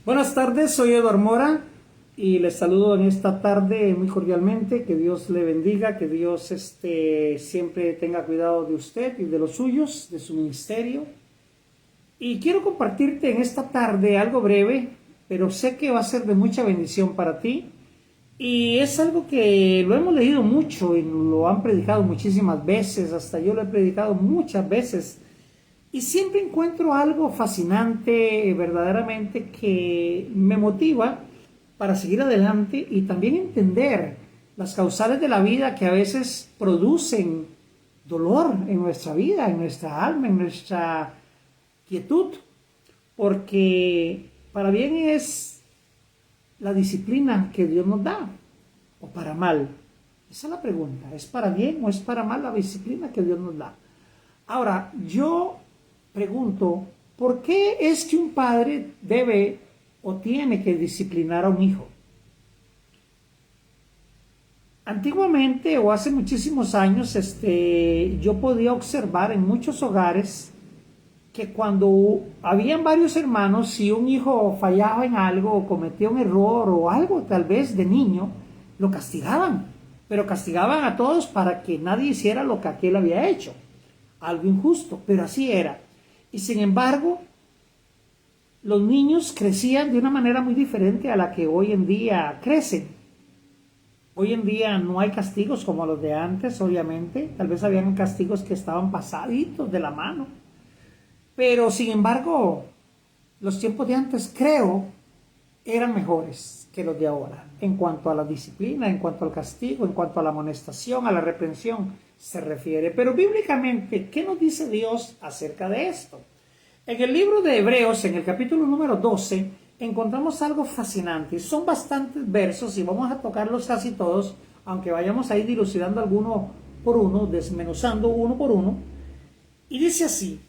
Buenas tardes, soy Eduardo Mora y les saludo en esta tarde muy cordialmente. Que Dios le bendiga, que Dios siempre tenga cuidado de usted y de los suyos, de su ministerio. Y quiero compartirte en esta tarde algo breve, pero sé que va a ser de mucha bendición para ti. Y es algo que lo hemos leído mucho y lo han predicado muchísimas veces, hasta yo lo he predicado muchas veces. Y siempre encuentro algo fascinante, verdaderamente, que me motiva para seguir adelante y también entender las causales de la vida que a veces producen dolor en nuestra vida, en nuestra alma, en nuestra quietud. Porque para bien es la disciplina que Dios nos da, o para mal. Esa es la pregunta, ¿es para bien o es para mal la disciplina que Dios nos da? Ahora, yo pregunto, ¿por qué es que un padre debe o tiene que disciplinar a un hijo? Antiguamente o hace muchísimos años, yo podía observar en muchos hogares que cuando habían varios hermanos, si un hijo fallaba en algo o cometía un error o algo tal vez de niño, lo castigaban, pero castigaban a todos para que nadie hiciera lo que aquel había hecho. Algo injusto, pero así era. Y sin embargo, los niños crecían de una manera muy diferente a la que hoy en día crecen. Hoy en día no hay castigos como los de antes, obviamente. Tal vez habían castigos que estaban pasaditos de la mano. Pero sin embargo, los tiempos de antes, creo, eran mejores que los de ahora. En cuanto a la disciplina, en cuanto al castigo, en cuanto a la amonestación, a la reprensión se refiere. Pero bíblicamente, ¿qué nos dice Dios acerca de esto? En el libro de Hebreos, en el capítulo número 12, encontramos algo fascinante. Son bastantes versos y vamos a tocarlos casi todos, aunque vayamos a ir dilucidando alguno por uno, desmenuzando uno por uno. Y dice así: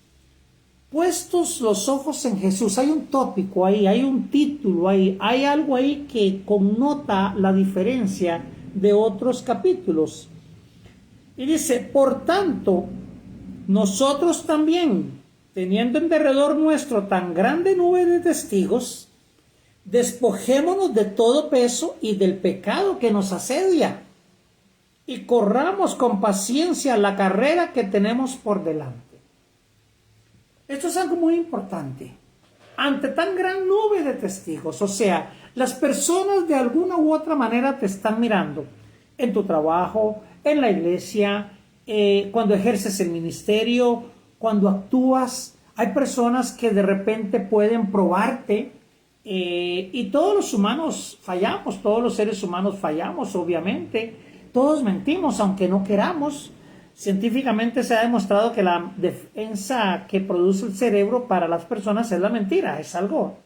puestos los ojos en Jesús. Hay un tópico ahí, hay un título ahí, hay algo ahí que connota la diferencia de otros capítulos. Y dice: por tanto, nosotros también, teniendo en derredor nuestro tan grande nube de testigos, despojémonos de todo peso y del pecado que nos asedia, y corramos con paciencia la carrera que tenemos por delante. Esto es algo muy importante. Ante tan gran nube de testigos, o sea, las personas de alguna u otra manera te están mirando en tu trabajo, en la iglesia, cuando ejerces el ministerio, cuando actúas. Hay personas que de repente pueden probarte, y todos los humanos fallamos, todos los seres humanos fallamos, obviamente. Todos mentimos, aunque no queramos. Científicamente se ha demostrado que la defensa que produce el cerebro para las personas es la mentira. Es algo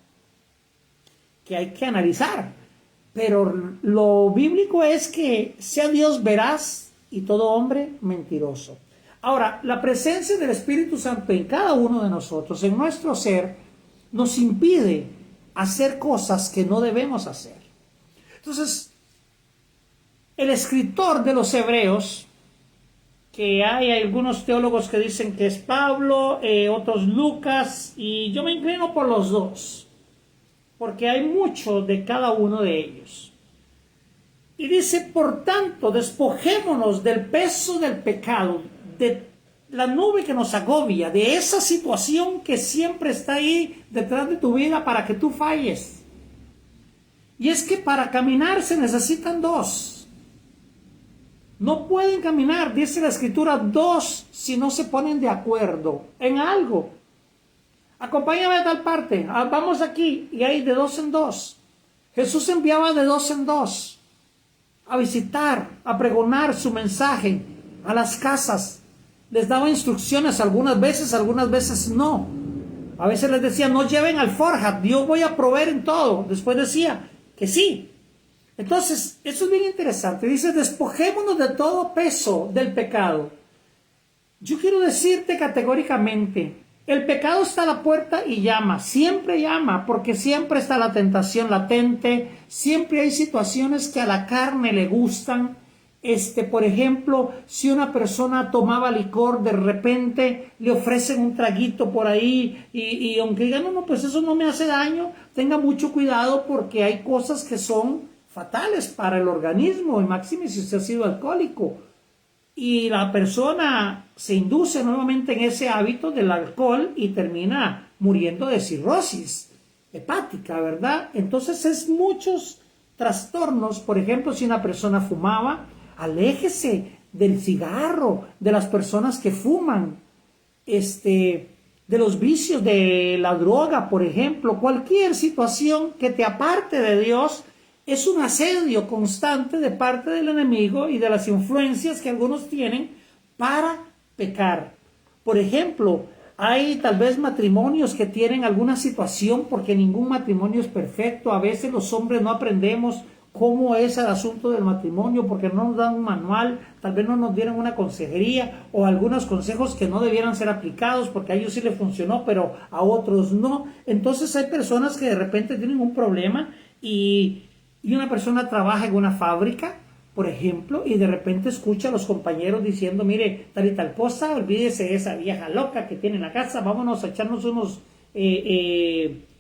que hay que analizar. Pero lo bíblico es que sea Dios veraz y todo hombre mentiroso. Ahora, la presencia del Espíritu Santo en cada uno de nosotros, en nuestro ser, nos impide hacer cosas que no debemos hacer. Entonces, el escritor de los Hebreos, que hay algunos teólogos que dicen que es Pablo, otros Lucas, y yo me inclino por los dos, porque hay mucho de cada uno de ellos. Y dice: por tanto, despojémonos del peso del pecado, de la nube que nos agobia, de esa situación que siempre está ahí detrás de tu vida para que tú falles. Y es que para caminar se necesitan dos. No pueden caminar, dice la Escritura, dos si no se ponen de acuerdo en algo. Acompáñame a tal parte, vamos aquí, y hay de dos en dos. Jesús enviaba de dos en dos a visitar, a pregonar su mensaje a las casas. Les daba instrucciones, algunas veces no. A veces les decía: no lleven alforja, Dios voy a proveer en todo. Después decía que sí. Entonces, eso es bien interesante. Dice: despojémonos de todo peso del pecado. Yo quiero decirte categóricamente, el pecado está a la puerta y llama, siempre llama, porque siempre está la tentación latente, siempre hay situaciones que a la carne le gustan, Por ejemplo, si una persona tomaba licor, de repente le ofrecen un traguito por ahí y aunque digan, no, no, pues eso no me hace daño, tenga mucho cuidado porque hay cosas que son fatales para el organismo, y máxime si usted ha sido alcohólico. Y la persona se induce nuevamente en ese hábito del alcohol y termina muriendo de cirrosis hepática, ¿verdad? Entonces es muchos trastornos. Por ejemplo, si una persona fumaba, aléjese del cigarro, de las personas que fuman, de los vicios de la droga, por ejemplo. Cualquier situación que te aparte de Dios es un asedio constante de parte del enemigo y de las influencias que algunos tienen para pecar. Por ejemplo, hay tal vez matrimonios que tienen alguna situación, porque ningún matrimonio es perfecto. A veces los hombres no aprendemos cómo es el asunto del matrimonio porque no nos dan un manual, tal vez no nos dieron una consejería o algunos consejos que no debieran ser aplicados porque a ellos sí les funcionó pero a otros no. Entonces hay personas que de repente tienen un problema y una persona trabaja en una fábrica, por ejemplo, y de repente escucha a los compañeros diciendo, mire, tal y tal cosa, olvídese de esa vieja loca que tiene en la casa, vámonos a echarnos unos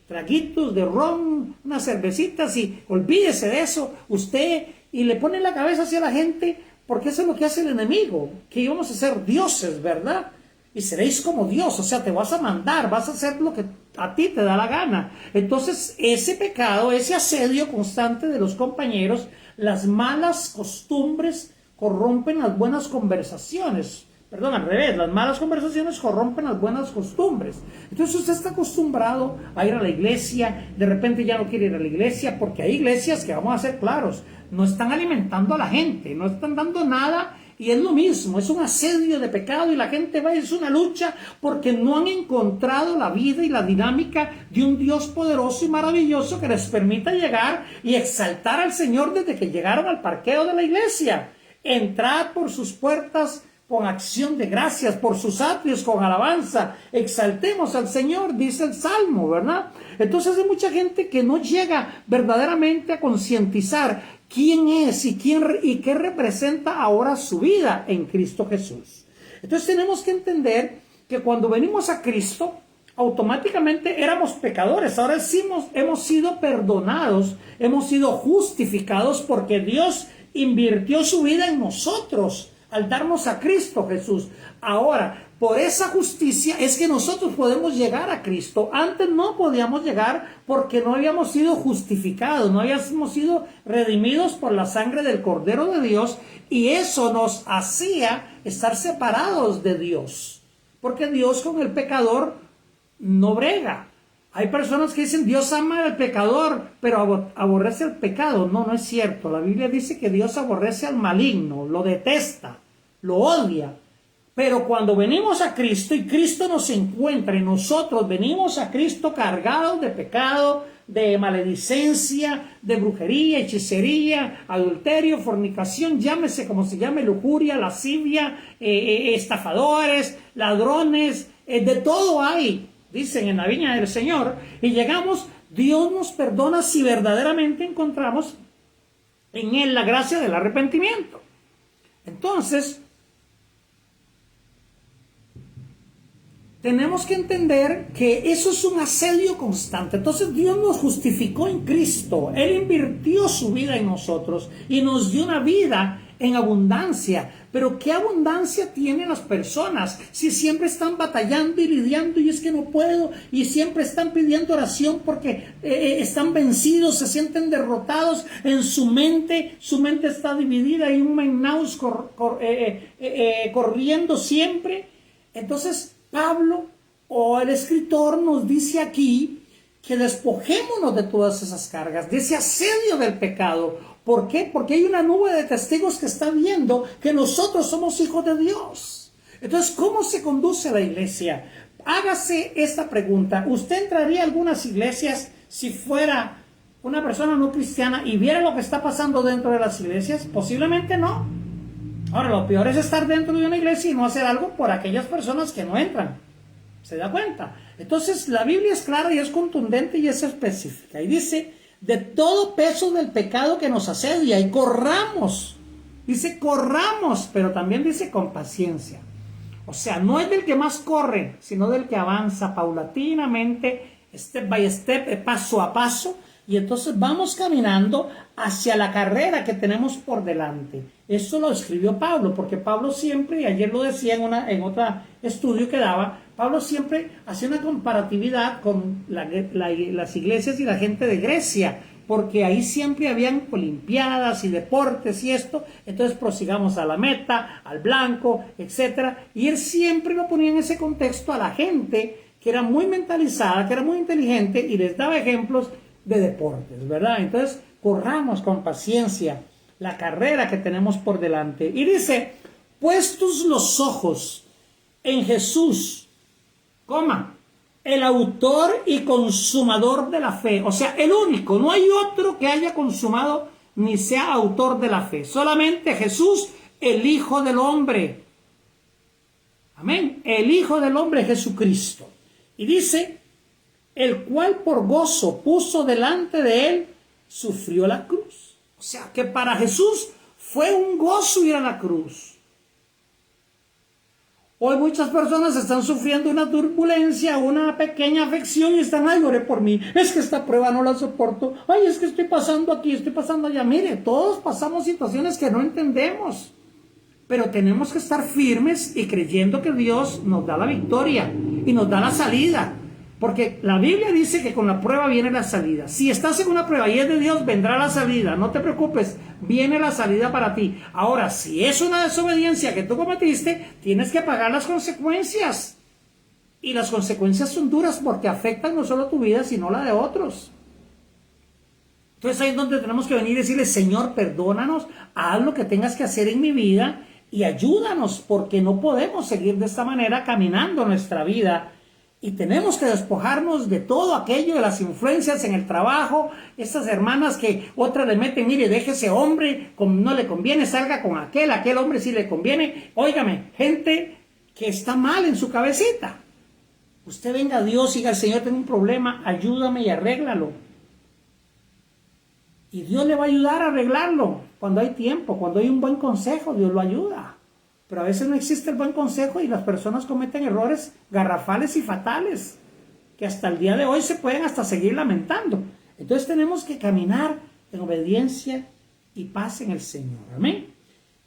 traguitos de ron, unas cervecitas y olvídese de eso, usted, y le pone la cabeza hacia la gente, porque eso es lo que hace el enemigo, que íbamos a ser dioses, ¿verdad? Y seréis como Dios, o sea, te vas a mandar, vas a hacer lo que a ti te da la gana. Entonces, ese pecado, ese asedio constante de los compañeros, las malas costumbres corrompen las buenas conversaciones. Perdón, al revés, las malas conversaciones corrompen las buenas costumbres. Entonces usted está acostumbrado a ir a la iglesia, de repente ya no quiere ir a la iglesia, porque hay iglesias que, vamos a ser claros, no están alimentando a la gente, no están dando nada, y es lo mismo, es un asedio de pecado y la gente va, es una lucha porque no han encontrado la vida y la dinámica de un Dios poderoso y maravilloso que les permita llegar y exaltar al Señor desde que llegaron al parqueo de la iglesia. Entrad por sus puertas con acción de gracias, por sus atrios con alabanza, exaltemos al Señor, dice el Salmo, ¿verdad? Entonces hay mucha gente que no llega verdaderamente a concientizar quién es y qué representa ahora su vida en Cristo Jesús. Entonces tenemos que entender que cuando venimos a Cristo, automáticamente éramos pecadores, ahora sí hemos sido perdonados, hemos sido justificados porque Dios invirtió su vida en nosotros al darnos a Cristo Jesús. Ahora, por esa justicia es que nosotros podemos llegar a Cristo. Antes no podíamos llegar porque no habíamos sido justificados, no habíamos sido redimidos por la sangre del Cordero de Dios, y eso nos hacía estar separados de Dios, porque Dios con el pecador no brega. Hay personas que dicen Dios ama al pecador, pero aborrece el pecado. No, no es cierto. La Biblia dice que Dios aborrece al maligno, lo detesta, lo odia. Pero cuando venimos a Cristo y Cristo nos encuentra y nosotros venimos a Cristo cargados de pecado, de maledicencia, de brujería, hechicería, adulterio, fornicación, llámese como se llame, lujuria, lascivia, estafadores, ladrones, de todo hay, dicen en la viña del Señor, y llegamos, Dios nos perdona si verdaderamente encontramos en Él la gracia del arrepentimiento. Entonces, tenemos que entender que eso es un asedio constante. Entonces Dios nos justificó en Cristo. Él invirtió su vida en nosotros y nos dio una vida en abundancia. Pero ¿qué abundancia tienen las personas si siempre están batallando y lidiando y es que no puedo, y siempre están pidiendo oración porque están vencidos, se sienten derrotados en su mente está dividida y un Mennaus corriendo siempre? Entonces Pablo o el escritor nos dice aquí que despojémonos de todas esas cargas, de ese asedio del pecado. ¿Por qué? Porque hay una nube de testigos que está viendo que nosotros somos hijos de Dios. Entonces, ¿cómo se conduce la iglesia? Hágase esta pregunta. ¿Usted entraría a algunas iglesias si fuera una persona no cristiana y viera lo que está pasando dentro de las iglesias? Posiblemente no. Ahora, lo peor es estar dentro de una iglesia y no hacer algo por aquellas personas que no entran. ¿Se da cuenta? Entonces, la Biblia es clara y es contundente y es específica. Y dice, de todo peso del pecado que nos asedia, y corramos Dice corramos, pero también dice con paciencia. O sea, no es del que más corre, sino del que avanza paulatinamente, step by step, paso a paso, y entonces vamos caminando hacia la carrera que tenemos por delante. Eso lo escribió Pablo, porque Pablo siempre, y ayer lo decía en otro estudio que daba, Pablo siempre hacía una comparatividad con las iglesias y la gente de Grecia, porque ahí siempre habían olimpiadas y deportes y esto, entonces prosigamos a la meta, al blanco, etcétera, y él siempre lo ponía en ese contexto a la gente que era muy mentalizada, que era muy inteligente, y les daba ejemplos de deportes, ¿verdad? Entonces, corramos con paciencia la carrera que tenemos por delante. Y dice, puestos los ojos en Jesús, el autor y consumador de la fe. O sea, el único, no hay otro que haya consumado ni sea autor de la fe. Solamente Jesús, el Hijo del Hombre. Amén. El Hijo del Hombre, Jesucristo. Y dice, el cual por gozo puso delante de él, sufrió la cruz. O sea, que para Jesús fue un gozo ir a la cruz. Hoy muchas personas están sufriendo una turbulencia, una pequeña afección y están, ay, oré por mí, es que esta prueba no la soporto, ay, es que estoy pasando aquí, estoy pasando allá. Mire, todos pasamos situaciones que no entendemos, pero tenemos que estar firmes y creyendo que Dios nos da la victoria y nos da la salida. Porque la Biblia dice que con la prueba viene la salida. Si estás en una prueba y es de Dios, vendrá la salida. No te preocupes, viene la salida para ti. Ahora, si es una desobediencia que tú cometiste, tienes que pagar las consecuencias. Y las consecuencias son duras porque afectan no solo tu vida, sino la de otros. Entonces ahí es donde tenemos que venir y decirle, Señor, perdónanos, haz lo que tengas que hacer en mi vida y ayúdanos, porque no podemos seguir de esta manera caminando nuestra vida. Y tenemos que despojarnos de todo aquello, de las influencias en el trabajo, estas hermanas que otras le meten, mire, deje ese hombre, no le conviene, salga con aquel hombre sí le conviene. Óigame, gente que está mal en su cabecita. Usted venga a Dios y diga, Señor, tengo un problema, ayúdame y arréglalo. Y Dios le va a ayudar a arreglarlo cuando hay tiempo, cuando hay un buen consejo, Dios lo ayuda. Pero a veces no existe el buen consejo y las personas cometen errores garrafales y fatales que hasta el día de hoy se pueden hasta seguir lamentando. Entonces tenemos que caminar en obediencia y paz en el Señor. Amén.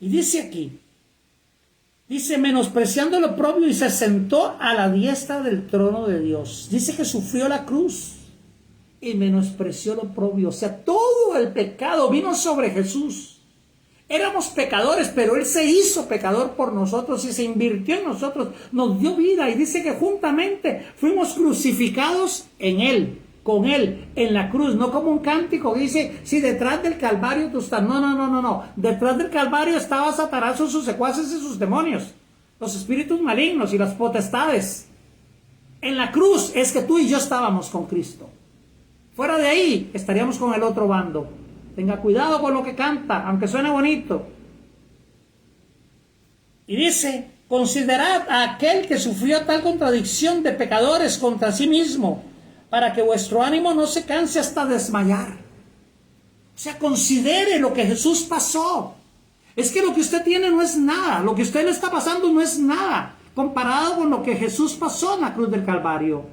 Y dice aquí, dice, menospreciando lo propio y se sentó a la diestra del trono de Dios. Dice que sufrió la cruz y menospreció lo propio. O sea, todo el pecado vino sobre Jesús. Éramos pecadores, pero Él se hizo pecador por nosotros y se invirtió en nosotros, nos dio vida y dice que juntamente fuimos crucificados en Él, con Él, en la cruz, no como un cántico que dice, si detrás del Calvario tú estás, no, detrás del Calvario estaba Satanás, sus secuaces y sus demonios, los espíritus malignos y las potestades. En la cruz es que tú y yo estábamos con Cristo, fuera de ahí estaríamos con el otro bando. Tenga cuidado con lo que canta, aunque suene bonito. Y dice, considerad a aquel que sufrió tal contradicción de pecadores contra sí mismo, para que vuestro ánimo no se canse hasta desmayar. O sea, considere lo que Jesús pasó. Es que lo que usted tiene no es nada, lo que usted le está pasando no es nada, comparado con lo que Jesús pasó en la cruz del Calvario.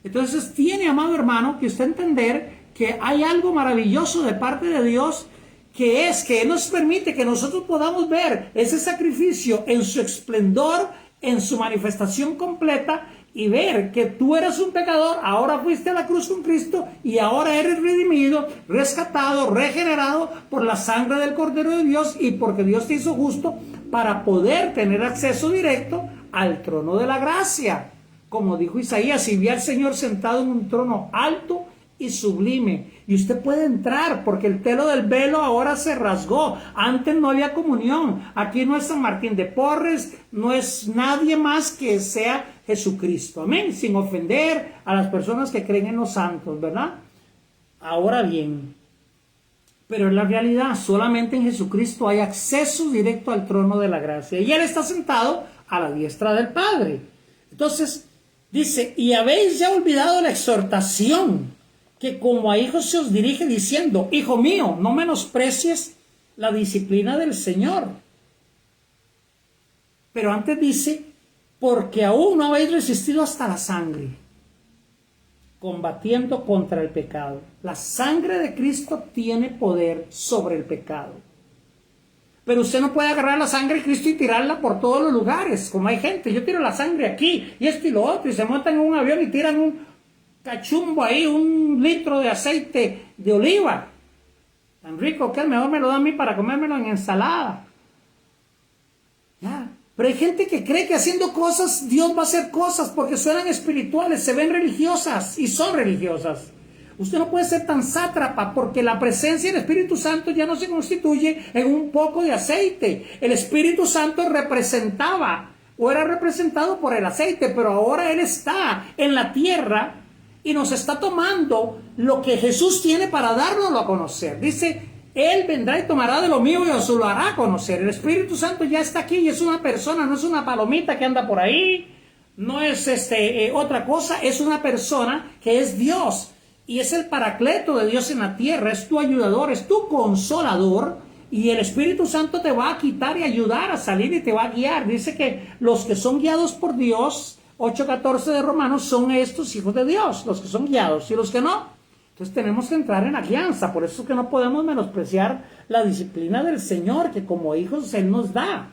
Entonces tiene, amado hermano, que usted entender que hay algo maravilloso de parte de Dios, que es que Él nos permite que nosotros podamos ver ese sacrificio en su esplendor, en su manifestación completa, y ver que tú eras un pecador, ahora fuiste a la cruz con Cristo, y ahora eres redimido, rescatado, regenerado por la sangre del Cordero de Dios, y porque Dios te hizo justo para poder tener acceso directo al trono de la gracia. Como dijo Isaías, si vi al Señor sentado en un trono alto y sublime, y usted puede entrar porque el telo del velo ahora se rasgó. Antes no había comunión. Aquí no es San Martín de Porres, no es nadie más que sea Jesucristo, amén, sin ofender a las personas que creen en los santos, ¿verdad? Ahora bien, pero en la realidad solamente en Jesucristo hay acceso directo al trono de la gracia, y Él está sentado a la diestra del Padre. Entonces dice, y habéis ya olvidado la exhortación que como a hijos se os dirige diciendo, hijo mío, no menosprecies la disciplina del Señor. Pero antes dice, porque aún no habéis resistido hasta la sangre, combatiendo contra el pecado. La sangre de Cristo tiene poder sobre el pecado. Pero usted no puede agarrar la sangre de Cristo y tirarla por todos los lugares, como hay gente. Yo tiro la sangre aquí, y esto y lo otro, y se montan en un avión y tiran un cachumbo ahí, 1 litro de aceite de oliva. Tan rico que mejor me lo da a mí para comérmelo en ensalada. Ya. Pero hay gente que cree que haciendo cosas, Dios va a hacer cosas porque suenan espirituales, se ven religiosas y son religiosas. Usted no puede ser tan sátrapa porque la presencia del Espíritu Santo ya no se constituye en un poco de aceite. El Espíritu Santo representaba o era representado por el aceite, pero ahora Él está en la tierra y nos está tomando lo que Jesús tiene para dárnoslo a conocer. Dice, Él vendrá y tomará de lo mío y os lo hará conocer. El Espíritu Santo ya está aquí y es una persona, no es una palomita que anda por ahí, no es otra cosa, es una persona que es Dios. Y es el paracleto de Dios en la tierra, es tu ayudador, es tu consolador, y el Espíritu Santo te va a quitar y ayudar a salir y te va a guiar. Dice que los que son guiados por Dios, 8:14 de Romanos, son estos hijos de Dios, los que son guiados, y los que no. Entonces tenemos que entrar en la guianza, por eso es que no podemos menospreciar la disciplina del Señor, que como hijos Él nos da.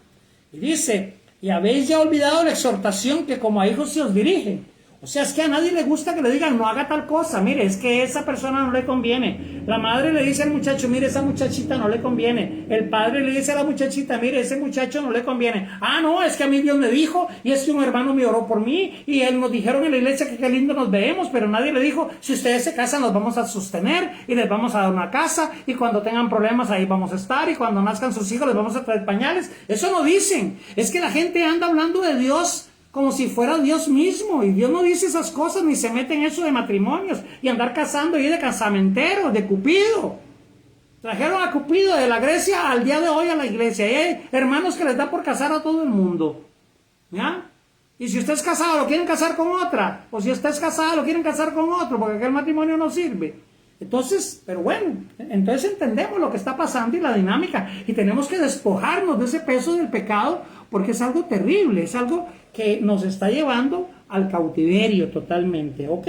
Y dice, y habéis ya olvidado la exhortación que como a hijos se os dirige. O sea, es que a nadie le gusta que le digan, no haga tal cosa, mire, es que esa persona no le conviene. La madre le dice al muchacho, mire, esa muchachita no le conviene. El padre le dice a la muchachita, mire, ese muchacho no le conviene. Ah, no, es que a mí Dios me dijo, y es que un hermano me oró por mí, y él nos dijeron en la iglesia que qué lindo nos vemos, pero nadie le dijo, si ustedes se casan los vamos a sostener, y les vamos a dar una casa, y cuando tengan problemas ahí vamos a estar, y cuando nazcan sus hijos les vamos a traer pañales. Eso no dicen. Es que la gente anda hablando de Dios como si fuera Dios mismo, y Dios no dice esas cosas, ni se mete en eso de matrimonios, y andar casando y de casamenteros, de Cupido. Trajeron a Cupido de la Grecia al día de hoy a la iglesia, y hay hermanos que les da por casar a todo el mundo, ¿ya? Y si usted es casado, lo quieren casar con otra, o si usted es casado, lo quieren casar con otro, porque aquel matrimonio no sirve. Entonces, pero bueno, entonces entendemos lo que está pasando y la dinámica, y tenemos que despojarnos de ese peso del pecado, porque es algo terrible, es algo que nos está llevando al cautiverio totalmente, ¿ok?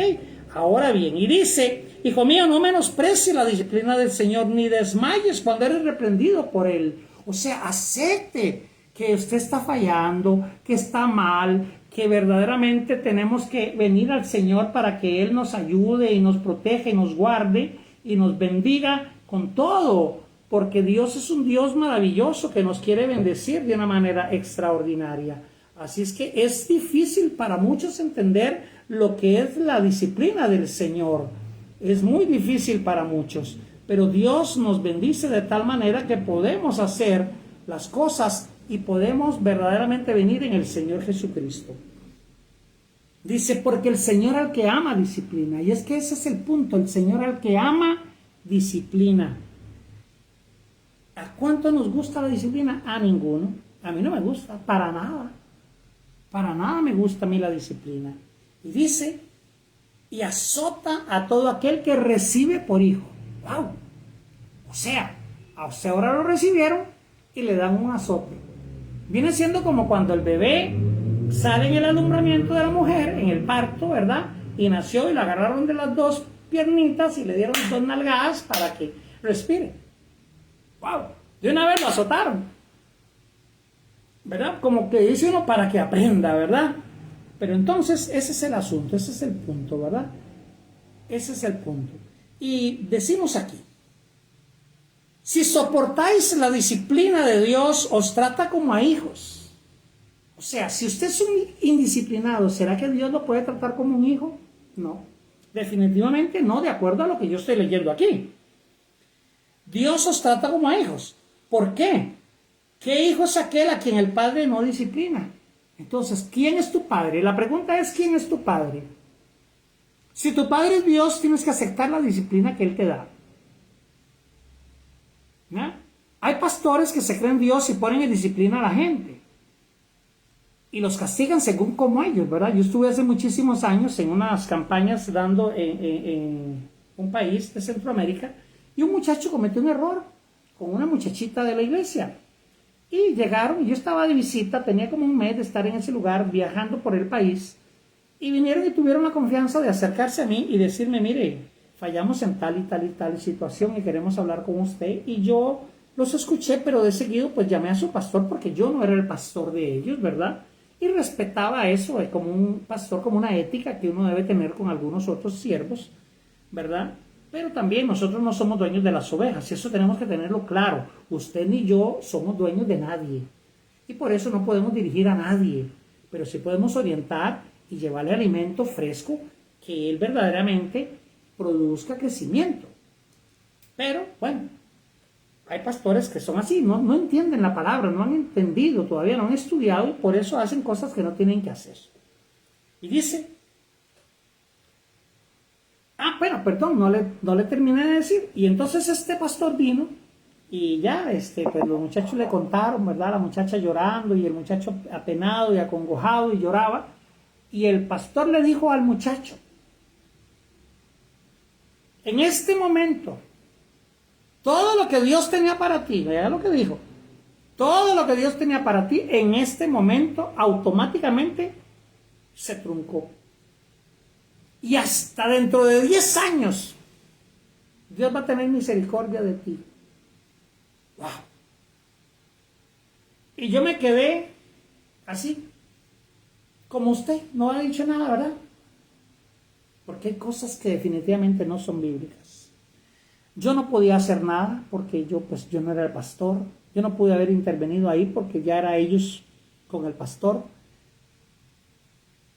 Ahora bien, y dice, hijo mío, no menosprecies la disciplina del Señor, ni desmayes cuando eres reprendido por Él. O sea, acepte que usted está fallando, que está mal, que verdaderamente tenemos que venir al Señor para que Él nos ayude y nos proteja y nos guarde y nos bendiga con todo, porque Dios es un Dios maravilloso que nos quiere bendecir de una manera extraordinaria. Así es que es difícil para muchos entender lo que es la disciplina del Señor. Es muy difícil para muchos, pero Dios nos bendice de tal manera que podemos hacer las cosas y podemos verdaderamente venir en el Señor Jesucristo. Dice, porque el Señor al que ama disciplina. Y es que ese es el punto, el Señor al que ama disciplina. ¿A cuánto nos gusta la disciplina? A ninguno. A mí no me gusta, para nada. Para nada me gusta a mí la disciplina. Y dice, y azota a todo aquel que recibe por hijo. ¡Wow! O sea, a usted ahora lo recibieron y le dan un azote. Viene siendo como cuando el bebé sale en el alumbramiento de la mujer, en el parto, ¿verdad? Y nació y lo agarraron de las 2 piernitas y le dieron 2 nalgadas para que respire. ¡Wow! De una vez lo azotaron. ¿Verdad? Como que dice uno para que aprenda, ¿verdad? Pero entonces ese es el asunto, ese es el punto, ¿verdad? Ese es el punto. Y decimos aquí, si soportáis la disciplina de Dios, os trata como a hijos. O sea, si usted es un indisciplinado, ¿será que Dios lo puede tratar como un hijo? No, definitivamente no, de acuerdo a lo que yo estoy leyendo aquí. Dios os trata como a hijos. ¿Por qué? ¿Qué hijo es aquel a quien el padre no disciplina? Entonces, ¿quién es tu padre? La pregunta es, ¿quién es tu padre? Si tu padre es Dios, tienes que aceptar la disciplina que Él te da. ¿Ya? Hay pastores que se creen Dios y ponen en disciplina a la gente. Y los castigan según como ellos, ¿verdad? Yo estuve hace muchísimos años en unas campañas dando en un país de Centroamérica y un muchacho cometió un error. con una muchachita de la iglesia. Y llegaron, yo estaba de visita, tenía como un mes de estar en ese lugar, viajando por el país, y vinieron y tuvieron la confianza de acercarse a mí y decirme, mire, fallamos en tal y tal y tal situación y queremos hablar con usted. Y yo los escuché, pero de seguido pues llamé a su pastor porque yo no era el pastor de ellos, ¿verdad? Y respetaba eso como un pastor, como una ética que uno debe tener con algunos otros siervos, ¿verdad? Pero también nosotros no somos dueños de las ovejas, y eso tenemos que tenerlo claro. Usted ni yo somos dueños de nadie, y por eso no podemos dirigir a nadie, pero sí podemos orientar y llevarle alimento fresco que él verdaderamente produzca crecimiento. Pero, bueno, hay pastores que son así, no entienden la palabra, no han entendido, todavía no han estudiado, y por eso hacen cosas que no tienen que hacer. Y dice... bueno, perdón, no le terminé de decir. Y entonces este pastor vino y ya, pues los muchachos le contaron, ¿verdad? La muchacha llorando y el muchacho apenado y acongojado y lloraba. Y el pastor le dijo al muchacho, en este momento, todo lo que Dios tenía para ti, vea lo que dijo, todo lo que Dios tenía para ti, en este momento automáticamente se truncó. Y hasta dentro de 10 años, Dios va a tener misericordia de ti. ¡Wow! Y yo me quedé así, como usted, no ha dicho nada, ¿verdad? Porque hay cosas que definitivamente no son bíblicas. Yo no podía hacer nada porque yo no era el pastor. Yo no pude haber intervenido ahí porque ya era ellos con el pastor.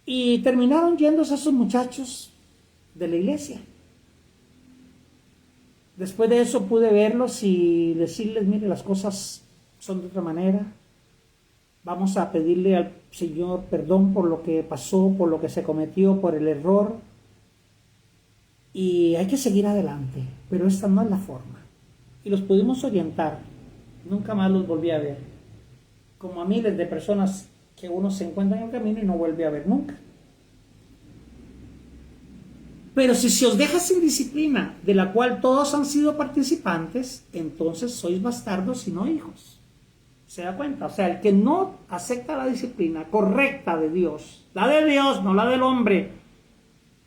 Y terminaron yéndose esos muchachos de la iglesia. Después de eso pude verlos y decirles, mire, las cosas son de otra manera. Vamos a pedirle al Señor perdón por lo que pasó, por lo que se cometió, por el error. Y hay que seguir adelante, pero esta no es la forma. Y los pudimos orientar. Nunca más los volví a ver. Como a miles de personas que uno se encuentra en el camino y no vuelve a ver nunca. Pero si se os deja sin disciplina, de la cual todos han sido participantes, entonces sois bastardos y no hijos. ¿Se da cuenta? O sea, el que no acepta la disciplina correcta de Dios, la de Dios, no la del hombre.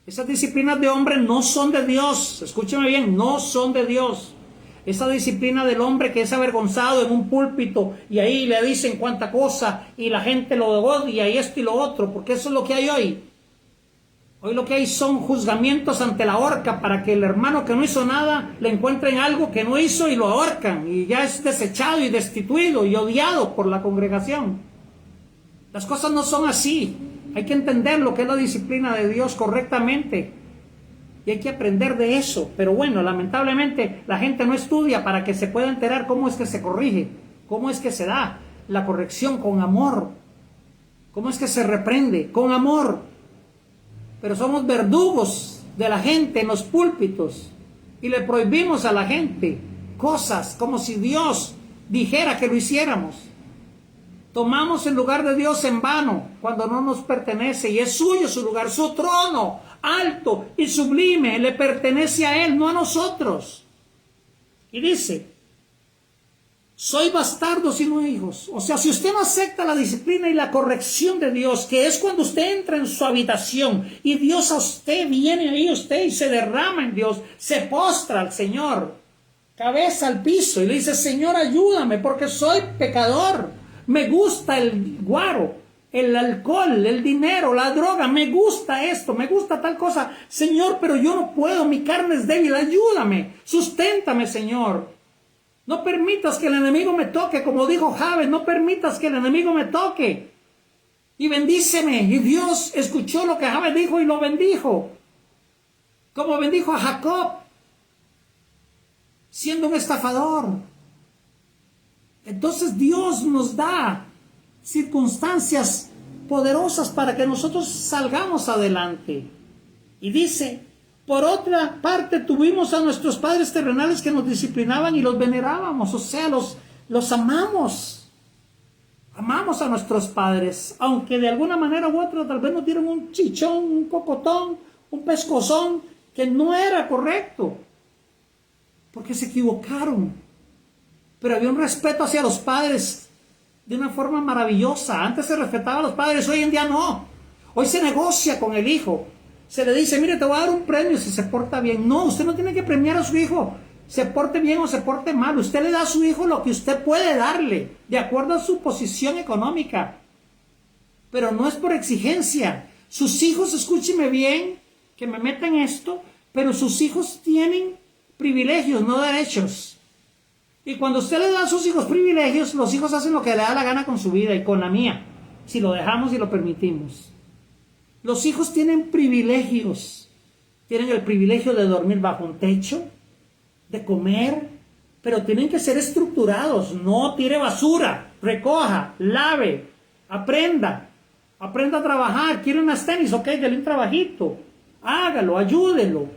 Esas disciplinas de hombre no son de Dios. Escúcheme bien, no son de Dios. Esa disciplina del hombre que es avergonzado en un púlpito y ahí le dicen cuánta cosa y la gente lo odia y esto y lo otro, porque eso es lo que hay hoy. Hoy lo que hay son juzgamientos ante la horca para que el hermano que no hizo nada le encuentren algo que no hizo y lo ahorcan y ya es desechado y destituido y odiado por la congregación. Las cosas no son así. Hay que entender lo que es la disciplina de Dios correctamente. Y hay que aprender de eso. Pero bueno, lamentablemente la gente no estudia para que se pueda enterar cómo es que se corrige, cómo es que se da la corrección con amor, cómo es que se reprende con amor. Pero somos verdugos de la gente en los púlpitos y le prohibimos a la gente cosas como si Dios dijera que lo hiciéramos. Tomamos el lugar de Dios en vano cuando no nos pertenece y es suyo su lugar, su trono alto y sublime le pertenece a Él, no a nosotros. Y dice, soy bastardos y no hijos. O sea, si usted no acepta la disciplina y la corrección de Dios, que es cuando usted entra en su habitación y Dios a usted viene ahí usted y se derrama en Dios, se postra al Señor, cabeza al piso y le dice, Señor, ayúdame porque soy pecador. Me gusta el guaro, el alcohol, el dinero, la droga, me gusta esto, me gusta tal cosa. Señor, pero yo no puedo, mi carne es débil, ayúdame, susténtame, Señor. No permitas que el enemigo me toque, como dijo Jabes, no permitas que el enemigo me toque. Y bendíceme. Y Dios escuchó lo que Jabes dijo y lo bendijo. Como bendijo a Jacob, siendo un estafador. Entonces Dios nos da circunstancias poderosas para que nosotros salgamos adelante. Y dice, por otra parte tuvimos a nuestros padres terrenales que nos disciplinaban y los venerábamos, o sea, los amamos. Amamos a nuestros padres, aunque de alguna manera u otra tal vez nos dieron un chichón, un cocotón, un pescozón que no era correcto, porque se equivocaron. pero había un respeto hacia los padres de una forma maravillosa. Antes se respetaba a los padres, hoy en día no. Hoy se negocia con el hijo. Se le dice, mire, te voy a dar un premio si se porta bien. No, usted no tiene que premiar a su hijo, se porte bien o se porte mal. Usted le da a su hijo lo que usted puede darle, de acuerdo a su posición económica. Pero no es por exigencia. Sus hijos, escúcheme bien, que me metan esto, pero sus hijos tienen privilegios, no derechos. Y cuando usted le da a sus hijos privilegios, los hijos hacen lo que le da la gana con su vida y con la mía, si lo dejamos y lo permitimos. Los hijos tienen privilegios. Tienen el privilegio de dormir bajo un techo, de comer, pero tienen que ser estructurados. No tire basura, recoja, lave, aprenda a trabajar. Quiere unas tenis, ok, dale un trabajito, hágalo, ayúdelo.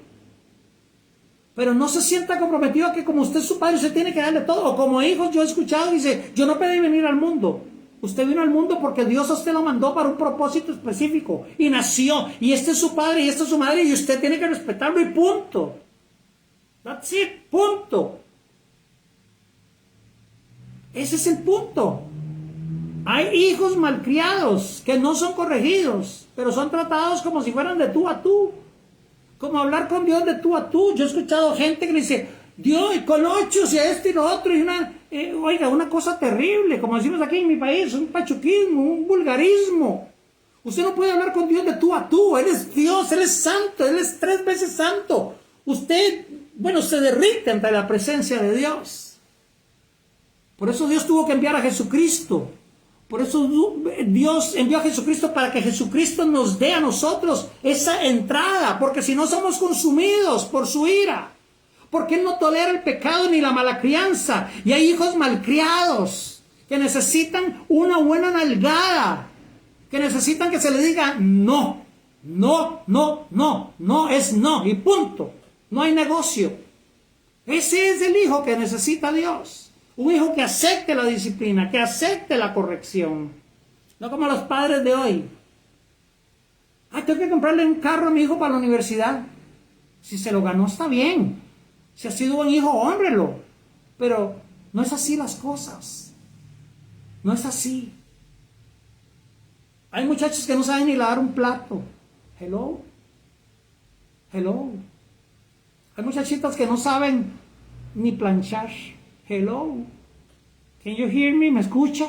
Pero no se sienta comprometido a que como usted es su padre, usted tiene que darle todo. O como hijos, yo he escuchado, dice, yo no pedí venir al mundo. Usted vino al mundo porque Dios a usted lo mandó para un propósito específico. Y nació. Y este es su padre y esta es su madre. Y usted tiene que respetarlo y punto. That's it. Punto. Ese es el punto. Hay hijos malcriados que no son corregidos, pero son tratados como si fueran de tú a tú. Como hablar con Dios de tú a tú. Yo he escuchado gente que le dice, Dios, y colochos y esto y lo otro. Y una cosa terrible, como decimos aquí en mi país, un pachuquismo, un vulgarismo. Usted no puede hablar con Dios de tú a tú. Él es Dios, Él es santo, Él es 3 veces santo. Usted, se derrite ante la presencia de Dios. Por eso Dios tuvo que enviar a Jesucristo. Por eso Dios envió a Jesucristo para que Jesucristo nos dé a nosotros esa entrada. Porque si no somos consumidos por su ira. Porque Él no tolera el pecado ni la mala crianza. Y hay hijos malcriados que necesitan una buena nalgada. Que necesitan que se le diga no. No, no, no. No es no y punto. No hay negocio. Ese es el hijo que necesita Dios. Un hijo que acepte la disciplina, que acepte la corrección. No como los padres de hoy. Ay, tengo que comprarle un carro a mi hijo para la universidad. Si se lo ganó, está bien. Si ha sido buen hijo, hónrelo. Pero no es así las cosas. No es así. Hay muchachos que no saben ni lavar un plato. Hello. Hello. Hay muchachitas que no saben ni planchar. Hello. Can you hear me? ¿Me escucha?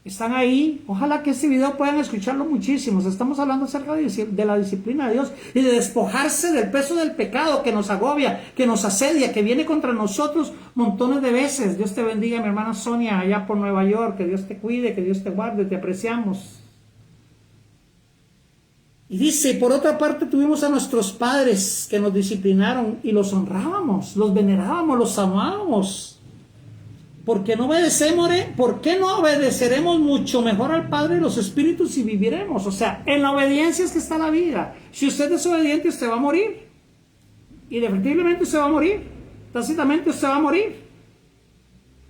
Están ahí. Ojalá que este video puedan escucharlo muchísimos. Estamos hablando acerca de la disciplina de Dios y de despojarse del peso del pecado que nos agobia, que nos asedia, que viene contra nosotros montones de veces. Dios te bendiga, mi hermana Sonia, allá por Nueva York. Que Dios te cuide, que Dios te guarde. Te apreciamos. Y dice, por otra parte tuvimos a nuestros padres que nos disciplinaron y los honrábamos, los venerábamos, los amábamos. ¿Por qué no obedeceremos mucho mejor al Padre de los Espíritus y viviremos? O sea, en la obediencia es que está la vida. Si usted es desobediente, usted va a morir. Indefectiblemente usted va a morir. Tácitamente usted va a morir.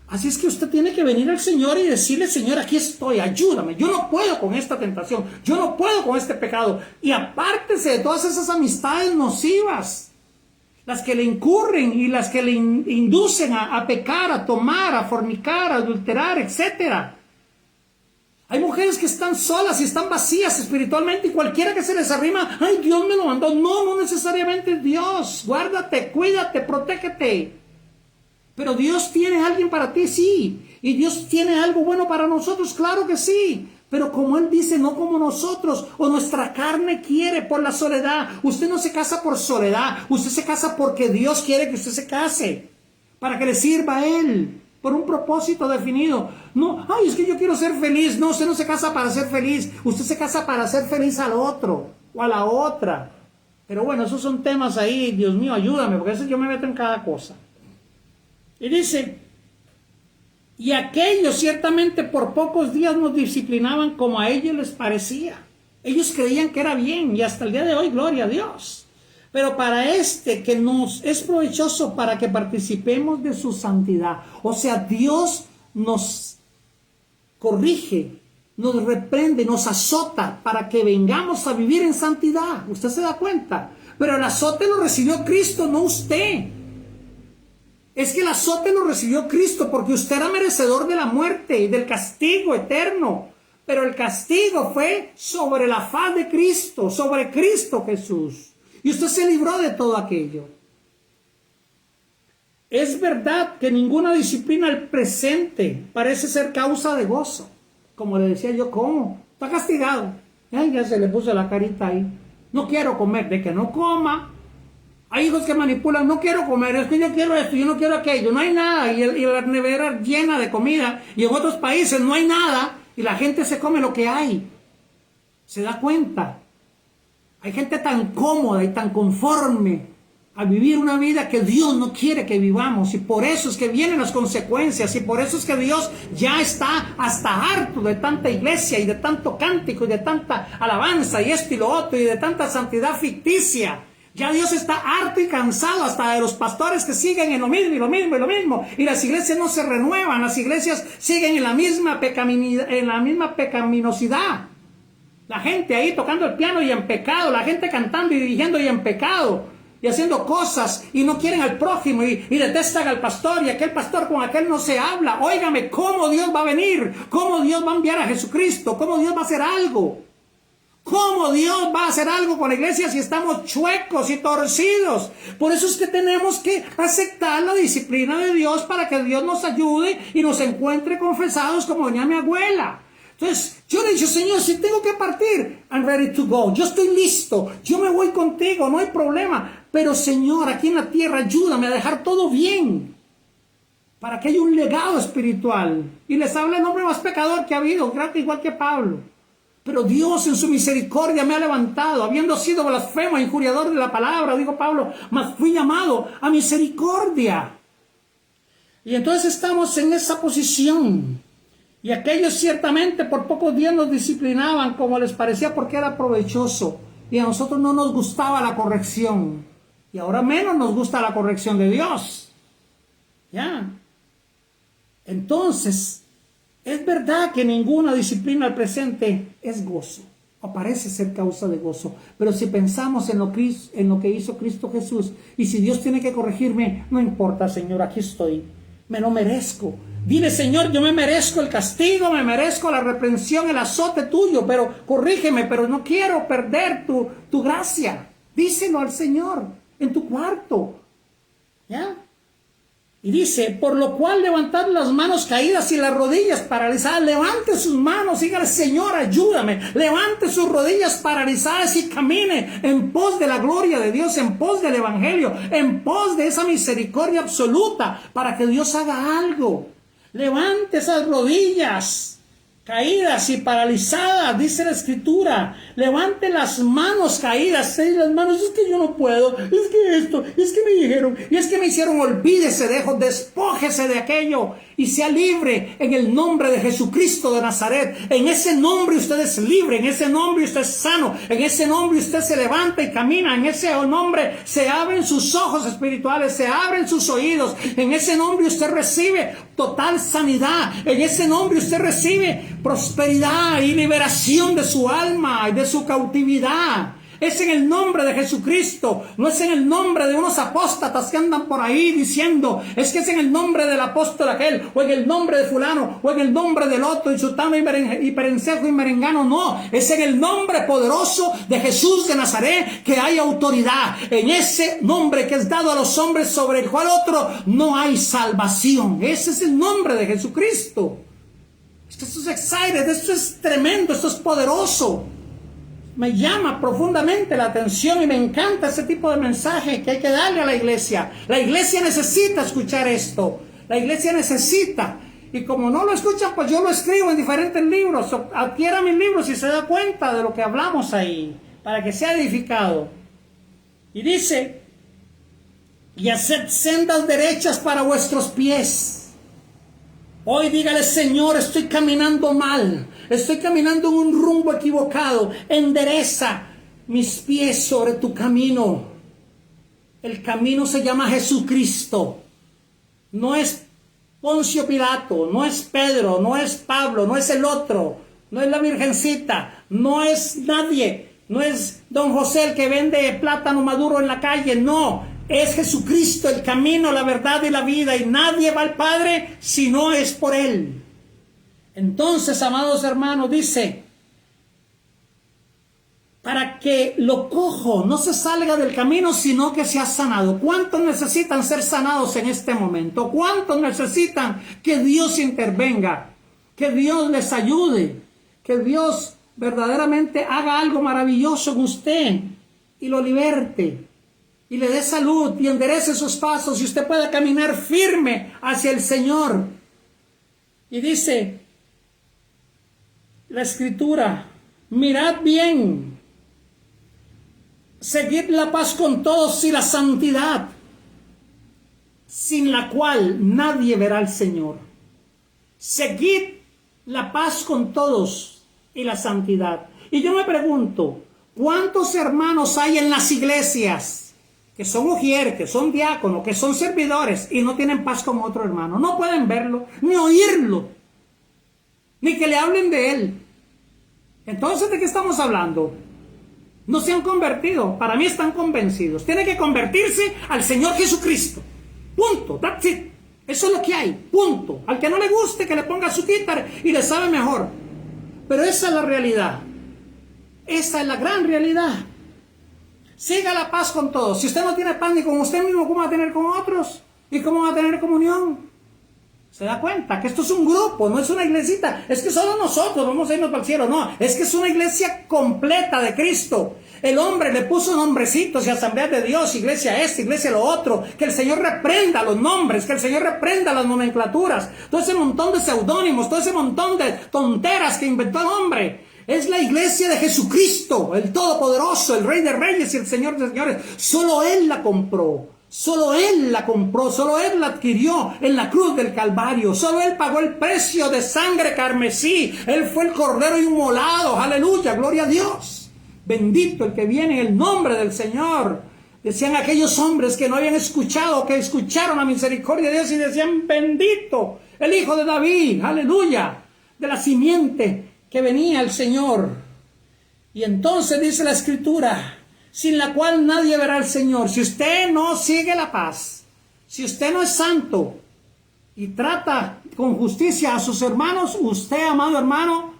Así es que usted tiene que venir al Señor y decirle, Señor, aquí estoy, ayúdame. Yo no puedo con esta tentación. Yo no puedo con este pecado. Y apártese de todas esas amistades nocivas. Las que le incurren y las que le inducen a pecar, a tomar, a fornicar, a adulterar, etc. Hay mujeres que están solas y están vacías espiritualmente y cualquiera que se les arrima, ay, Dios me lo mandó. No, no necesariamente Dios. Guárdate, cuídate, protégete. Pero Dios tiene a alguien para ti, sí. Y Dios tiene algo bueno para nosotros, claro que sí. Pero como Él dice, no como nosotros, o nuestra carne quiere por la soledad. Usted no se casa por soledad, usted se casa porque Dios quiere que usted se case, para que le sirva a Él, por un propósito definido. No, ay, es que yo quiero ser feliz. No, usted no se casa para ser feliz, usted se casa para hacer feliz al otro, o a la otra. Pero bueno, esos son temas ahí, Dios mío, ayúdame, porque a veces yo me meto en cada cosa. Y dice, y aquellos ciertamente por pocos días nos disciplinaban como a ellos les parecía. Ellos creían que era bien y hasta el día de hoy, gloria a Dios. Pero para que nos es provechoso para que participemos de su santidad. O sea, Dios nos corrige, nos reprende, nos azota para que vengamos a vivir en santidad. ¿Usted se da cuenta? Pero el azote lo recibió Cristo, no usted. Es que el azote lo recibió Cristo porque usted era merecedor de la muerte y del castigo eterno. Pero el castigo fue sobre la faz de Cristo, sobre Cristo Jesús. Y usted se libró de todo aquello. Es verdad que ninguna disciplina al presente parece ser causa de gozo. Como le decía yo, ¿cómo? Está castigado. Ay, ya se le puso la carita ahí. No quiero comer, de que no coma. Hay hijos que manipulan, no quiero comer, es que yo quiero esto, yo no quiero aquello, no hay nada. Y la nevera llena de comida. Y en otros países no hay nada. Y la gente se come lo que hay. ¿Se da cuenta? Hay gente tan cómoda y tan conforme a vivir una vida que Dios no quiere que vivamos, y por eso es que vienen las consecuencias, y por eso es que Dios ya está hasta harto de tanta iglesia y de tanto cántico y de tanta alabanza y esto y lo otro y de tanta santidad ficticia. Ya Dios está harto y cansado hasta de los pastores que siguen en lo mismo y lo mismo y lo mismo, y las iglesias no se renuevan, las iglesias siguen en la misma pecaminosidad. La gente ahí tocando el piano y en pecado, la gente cantando y dirigiendo y en pecado, y haciendo cosas, y no quieren al prójimo, y detestan al pastor, y aquel pastor con aquel no se habla. Óigame, ¿cómo Dios va a venir? ¿Cómo Dios va a enviar a Jesucristo? ¿Cómo Dios va a hacer algo? ¿Cómo Dios va a hacer algo con la iglesia si estamos chuecos y torcidos? Por eso es que tenemos que aceptar la disciplina de Dios para que Dios nos ayude y nos encuentre confesados como doña mi abuela. Entonces, yo le he dicho, Señor, si tengo que partir, I'm ready to go. Yo estoy listo. Yo me voy contigo, no hay problema. Pero, Señor, aquí en la tierra, ayúdame a dejar todo bien, para que haya un legado espiritual. Y les habla el hombre más pecador que ha habido, creo que igual que Pablo. Pero Dios en su misericordia me ha levantado, habiendo sido blasfemo e injuriador de la palabra, dijo Pablo, mas fui llamado a misericordia. Y entonces estamos en esa posición. Y aquellos ciertamente por pocos días nos disciplinaban como les parecía, porque era provechoso. Y a nosotros no nos gustaba la corrección. Y ahora menos nos gusta la corrección de Dios. ¿Ya? Entonces, es verdad que ninguna disciplina al presente es gozo, o parece ser causa de gozo. Pero si pensamos en lo que hizo Cristo Jesús, y si Dios tiene que corregirme, no importa, Señor, aquí estoy. Me lo merezco. Dile, Señor, yo me merezco el castigo, me merezco la reprensión, el azote tuyo, pero corrígeme, pero no quiero perder tu gracia. Díselo al Señor en tu cuarto. ¿Ya? Y dice, por lo cual levantad las manos caídas y las rodillas paralizadas. Levante sus manos, dígale, Señor, ayúdame. Levante sus rodillas paralizadas y camine en pos de la gloria de Dios, en pos del evangelio, en pos de esa misericordia absoluta, para que Dios haga algo. Levante esas rodillas caídas y paralizadas, dice la escritura. Levante las manos caídas, las manos, es que yo no puedo, es que esto, es que me dijeron, y es que me hicieron. Olvídese de eso, despójese de aquello y sea libre en el nombre de Jesucristo de Nazaret. En ese nombre usted es libre, en ese nombre usted es sano, en ese nombre usted se levanta y camina, en ese nombre se abren sus ojos espirituales, se abren sus oídos, en ese nombre usted recibe total sanidad, en ese nombre usted recibe prosperidad y liberación de su alma y de su cautividad. Es en el nombre de Jesucristo, no es en el nombre de unos apóstatas que andan por ahí diciendo, es que es en el nombre del apóstol aquel, o en el nombre de fulano, o en el nombre del otro, y sultano y perencejo y merengano. No, es en el nombre poderoso de Jesús de Nazaret que hay autoridad. En ese nombre que es dado a los hombres, sobre el cual otro no hay salvación. Ese es el nombre de Jesucristo. Esto es excited, esto es tremendo, esto es poderoso. Me llama profundamente la atención y me encanta ese tipo de mensaje que hay que darle a la iglesia. La iglesia necesita escuchar esto. La iglesia necesita. Y como no lo escuchan, pues yo lo escribo en diferentes libros. Adquiera mis libros y se da cuenta de lo que hablamos ahí, para que sea edificado. Y dice, y haced sendas derechas para vuestros pies. Hoy dígale, Señor, estoy caminando mal, estoy caminando en un rumbo equivocado. Endereza mis pies sobre tu camino. El camino se llama Jesucristo. No es Poncio Pilato, no es Pedro, no es Pablo, no es el otro, no es la Virgencita, no es nadie, no es don José el que vende plátano maduro en la calle. No, Es Jesucristo el camino, la verdad y la vida, y nadie va al Padre si no es por Él. Entonces, amados hermanos, dice, para que lo cojo no se salga del camino, sino que sea sanado. ¿Cuántos necesitan ser sanados en este momento? ¿Cuántos necesitan que Dios intervenga? Que Dios les ayude, que Dios verdaderamente haga algo maravilloso en usted y lo liberte y le dé salud y enderece sus pasos y usted pueda caminar firme hacia el Señor. Y dice la Escritura, mirad bien, seguid la paz con todos y la santidad, sin la cual nadie verá al Señor. Seguid la paz con todos y la santidad. Y yo me pregunto, ¿cuántos hermanos hay en las iglesias que son ujier, que son diáconos, que son servidores y no tienen paz con otro hermano? No pueden verlo, ni oírlo, ni que le hablen de él. Entonces, ¿de qué estamos hablando? No se han convertido. Para mí están convencidos. Tiene que convertirse al Señor Jesucristo. Punto. That's it. Eso es lo que hay. Punto. Al que no le guste, que le ponga su guitarra y le sabe mejor. Pero esa es la realidad. Esa es la gran realidad. Siga la paz con todos. Si usted no tiene paz ni con usted mismo, ¿cómo va a tener con otros? ¿Y cómo va a tener comunión? ¿Se da cuenta? Que esto es un grupo, no es una iglesita. Es que solo nosotros vamos a irnos para el cielo. No, es que es una iglesia completa de Cristo. El hombre le puso nombrecitos y asambleas de Dios, iglesia esta, iglesia lo otro. Que el Señor reprenda los nombres, que el Señor reprenda las nomenclaturas. Todo ese montón de seudónimos, todo ese montón de tonteras que inventó el hombre. Es la iglesia de Jesucristo, el Todopoderoso, el Rey de Reyes y el Señor de Señores. Solo Él la compró. Solo Él la compró, solo Él la adquirió en la cruz del Calvario. Solo Él pagó el precio de sangre carmesí. Él fue el Cordero inmolado. Aleluya, gloria a Dios. Bendito el que viene en el nombre del Señor. Decían aquellos hombres que no habían escuchado, que escucharon la misericordia de Dios y decían, bendito el Hijo de David. Aleluya, de la simiente que venía el Señor. Y entonces dice la Escritura, sin la cual nadie verá al Señor. Si usted no sigue la paz, si usted no es santo y trata con justicia a sus hermanos, usted, amado hermano,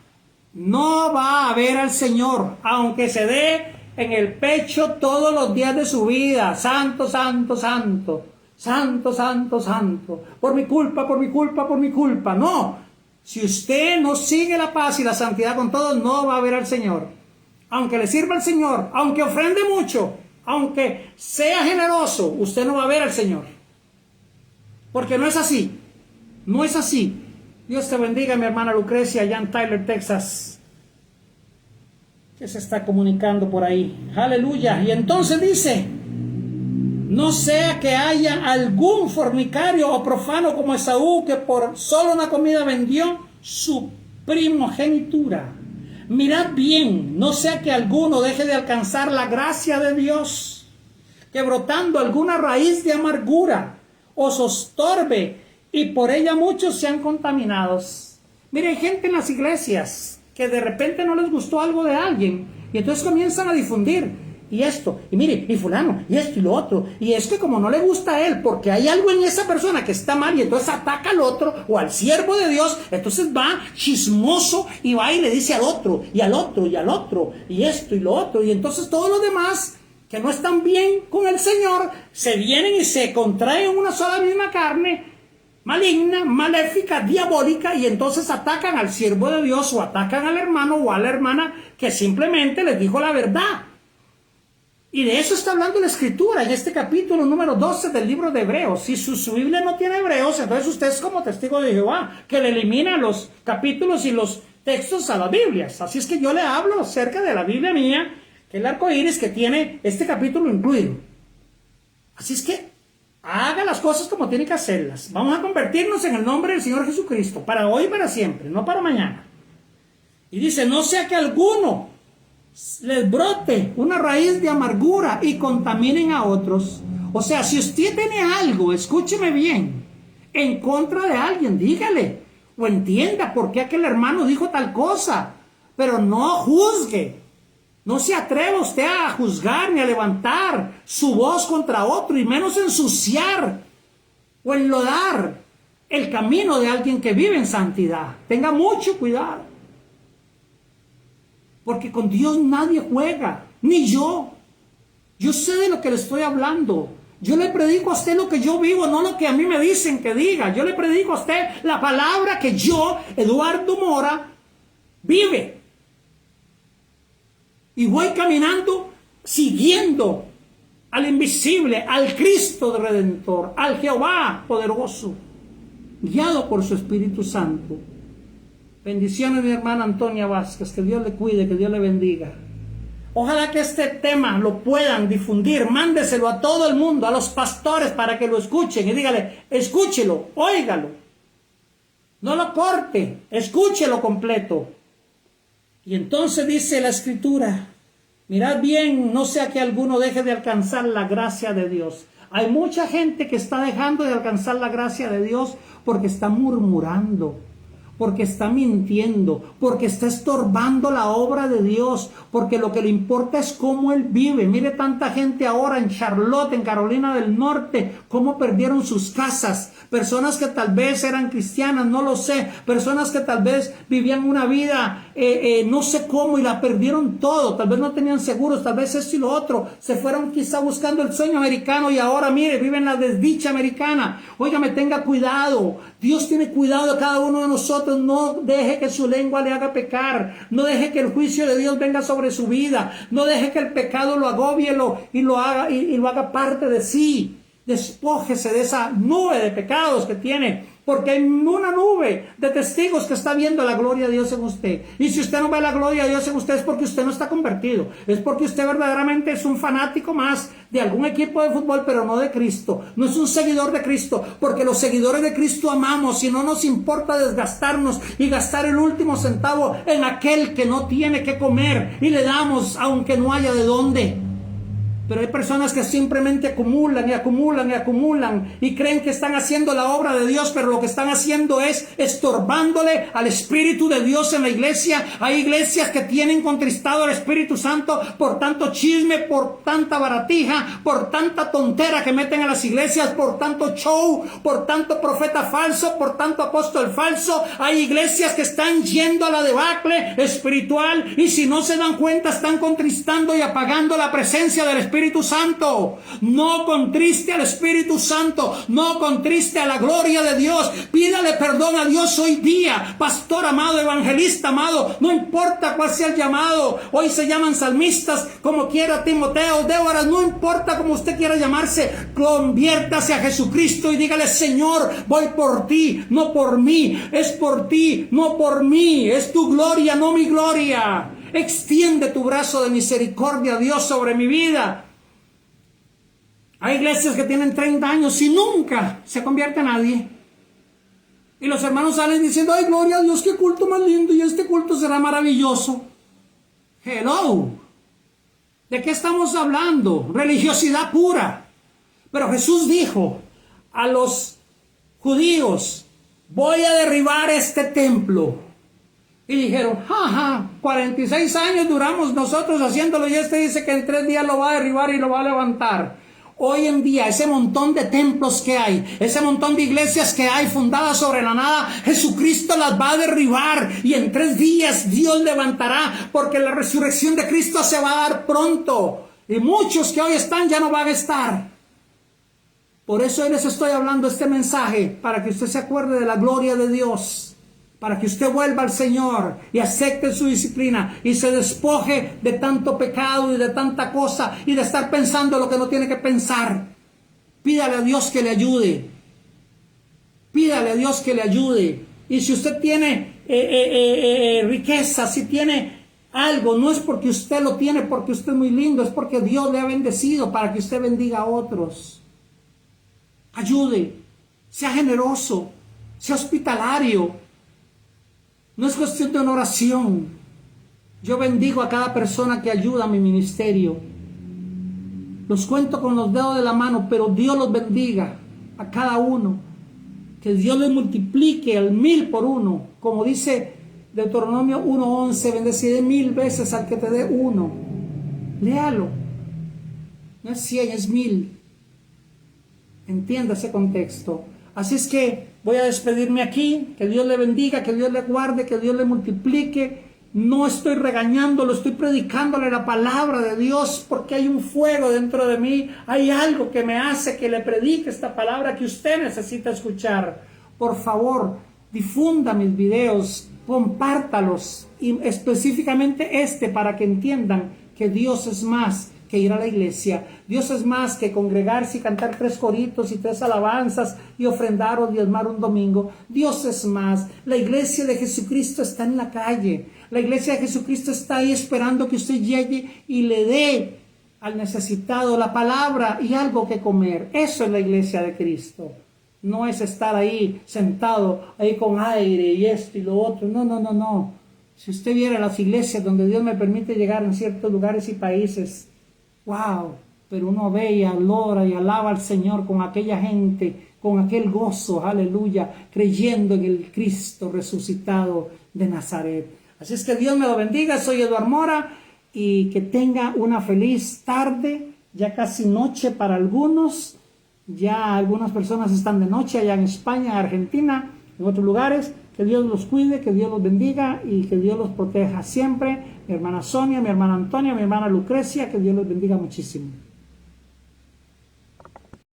no va a ver al Señor, aunque se dé en el pecho todos los días de su vida. Santo, santo, santo, santo, santo, santo, por mi culpa, por mi culpa, por mi culpa. No, si usted no sigue la paz y la santidad con todos, no va a ver al Señor. Aunque le sirva al Señor, aunque ofrende mucho, aunque sea generoso, usted no va a ver al Señor. Porque no es así. No es así. Dios te bendiga, mi hermana Lucrecia, allá en Tyler, Texas, que se está comunicando por ahí. Aleluya. Y entonces dice, no sea que haya algún fornicario o profano como Esaú, que por solo una comida vendió su primogenitura. Mirad bien, no sea que alguno deje de alcanzar la gracia de Dios, que brotando alguna raíz de amargura os estorbe y por ella muchos sean contaminados. Mire, hay gente en las iglesias que de repente no les gustó algo de alguien y entonces comienzan a difundir. Y esto, y mire, y fulano, y esto y lo otro. Y es que como no le gusta a él, porque hay algo en esa persona que está mal, y entonces ataca al otro, o al siervo de Dios, entonces va chismoso, y va y le dice al otro, y al otro, y al otro, y esto y lo otro. Y entonces todos los demás, que no están bien con el Señor, se vienen y se contraen una sola misma carne, maligna, maléfica, diabólica, y entonces atacan al siervo de Dios, o atacan al hermano o a la hermana, que simplemente les dijo la verdad. Y de eso está hablando la Escritura en este capítulo número 12 del libro de Hebreos. Si su Biblia no tiene Hebreos, entonces usted es como testigo de Jehová, que le elimina los capítulos y los textos a las Biblias. Así es que yo le hablo acerca de la Biblia mía, que es el arco iris, que tiene este capítulo incluido. Así es que haga las cosas como tiene que hacerlas. Vamos a convertirnos en el nombre del Señor Jesucristo, para hoy y para siempre, no para mañana. Y dice, no sea que alguno les brote una raíz de amargura y contaminen a otros. O sea, si usted tiene algo, escúcheme bien, en contra de alguien, dígale, o entienda por qué aquel hermano dijo tal cosa, pero no juzgue, No se atreva usted a juzgar ni a levantar su voz contra otro, y menos ensuciar o enlodar el camino de alguien que vive en santidad. Tenga mucho cuidado, porque con Dios nadie juega, ni yo. Yo sé de lo que le estoy hablando. Yo le predico a usted lo que yo vivo, no lo que a mí me dicen que diga. Yo le predico a usted la palabra que yo, Eduardo Mora, vive. Y voy caminando siguiendo al invisible, al Cristo Redentor, al Jehová poderoso, guiado por su Espíritu Santo. Bendiciones, mi hermana Antonia Vázquez, que Dios le cuide, que Dios le bendiga. Ojalá que este tema lo puedan difundir, mándeselo a todo el mundo, a los pastores, para que lo escuchen y dígale, escúchelo, óigalo, no lo corte, escúchelo completo. Y entonces dice la Escritura, mirad bien, no sea que alguno deje de alcanzar la gracia de Dios. Hay mucha gente que está dejando de alcanzar la gracia de Dios porque está murmurando, porque está mintiendo, porque está estorbando la obra de Dios, porque lo que le importa es cómo él vive. Mire tanta gente ahora en Charlotte, en Carolina del Norte, cómo perdieron sus casas. Personas que tal vez eran cristianas, no lo sé. Personas que tal vez vivían una vida, no sé cómo, y la perdieron todo. Tal vez no tenían seguros, tal vez esto y lo otro. Se fueron quizá buscando el sueño americano y ahora, mire, viven la desdicha americana. Óigame, tenga cuidado. Dios tiene cuidado de cada uno de nosotros. No deje que su lengua le haga pecar. No deje que el juicio de Dios venga sobre su vida. No deje que el pecado lo agobie y lo haga parte de sí. Despójese de esa nube de pecados que tiene, porque hay una nube de testigos que está viendo la gloria de Dios en usted. Y si usted no ve la gloria de Dios en usted, es porque usted no está convertido, es porque usted verdaderamente es un fanático más de algún equipo de fútbol, pero no de Cristo. No es un seguidor de Cristo, porque los seguidores de Cristo amamos y no nos importa desgastarnos y gastar el último centavo en aquel que no tiene que comer, y le damos aunque no haya de dónde. Pero hay personas que simplemente acumulan y acumulan y acumulan y creen que están haciendo la obra de Dios, pero lo que están haciendo es estorbándole al Espíritu de Dios en la iglesia. Hay iglesias que tienen contristado al Espíritu Santo por tanto chisme, por tanta baratija, por tanta tontera que meten a las iglesias, por tanto show, por tanto profeta falso, por tanto apóstol falso. Hay iglesias que están yendo a la debacle espiritual, y si no se dan cuenta están contristando y apagando la presencia del Espíritu Santo. No contriste al Espíritu Santo, no contriste a la gloria de Dios. Pídale perdón a Dios hoy día, pastor amado, evangelista amado, no importa cuál sea el llamado. Hoy se llaman salmistas, como quiera, Timoteo, Déboras, no importa cómo usted quiera llamarse. Conviértase a Jesucristo y dígale: Señor, voy por ti, no por mí. Es por ti, no por mí. Es tu gloria, no mi gloria. Extiende tu brazo de misericordia, Dios, sobre mi vida. Hay iglesias que tienen 30 años y nunca se convierte a nadie. Y los hermanos salen diciendo: ay, gloria a Dios, qué culto más lindo, y este culto será maravilloso. Hello. ¿De qué estamos hablando? Religiosidad pura. Pero Jesús dijo a los judíos: voy a derribar este templo. Y dijeron: jaja, 46 años duramos nosotros haciéndolo, y este dice que en 3 días lo va a derribar y lo va a levantar. Hoy en día, ese montón de templos que hay, ese montón de iglesias que hay fundadas sobre la nada, Jesucristo las va a derribar, y en 3 días Dios levantará, porque la resurrección de Cristo se va a dar pronto, y muchos que hoy están ya no van a estar. Por eso hoy les estoy hablando este mensaje, para que usted se acuerde de la gloria de Dios, para que usted vuelva al Señor y acepte su disciplina y se despoje de tanto pecado y de tanta cosa y de estar pensando lo que no tiene que pensar. Pídale a Dios que le ayude. Pídale a Dios que le ayude. Y si usted tiene riqueza, si tiene algo, no es porque usted lo tiene porque usted es muy lindo, es porque Dios le ha bendecido para que usted bendiga a otros. Ayude, sea generoso, sea hospitalario. No es cuestión de una oración. Yo bendigo a cada persona que ayuda a mi ministerio. Los cuento con los dedos de la mano, pero Dios los bendiga a cada uno. Que Dios les multiplique al 1000 por 1. Como dice Deuteronomio 1:11, bendeciré 1000 veces al que te dé 1. Léalo. No es 100, es 1000. Entienda ese contexto. Así es que voy a despedirme aquí. Que Dios le bendiga, que Dios le guarde, que Dios le multiplique. No estoy regañándolo, estoy predicándole la palabra de Dios porque hay un fuego dentro de mí. Hay algo que me hace que le predique esta palabra que usted necesita escuchar. Por favor, difunda mis videos, compártalos, y específicamente para que entiendan que Dios es más que ir a la iglesia. Dios es más que congregarse y cantar 3 coritos y 3 alabanzas y ofrendar o diezmar un domingo. Dios es más. La iglesia de Jesucristo está en la calle. La iglesia de Jesucristo está ahí esperando que usted llegue y le dé al necesitado la palabra y algo que comer. Eso es la iglesia de Cristo. No es estar ahí sentado, ahí con aire y esto y lo otro. No, no, no, no. Si usted viera las iglesias donde Dios me permite llegar en ciertos lugares y países, wow, pero uno ve y adora y alaba al Señor con aquella gente, con aquel gozo, aleluya, creyendo en el Cristo resucitado de Nazaret. Así es que Dios me lo bendiga. Soy Eduardo Mora y que tenga una feliz tarde, ya casi noche para algunos. Ya algunas personas están de noche allá en España, Argentina, en otros lugares. Que Dios los cuide, que Dios los bendiga y que Dios los proteja siempre. Mi hermana Sonia, mi hermana Antonia, mi hermana Lucrecia, que Dios los bendiga muchísimo.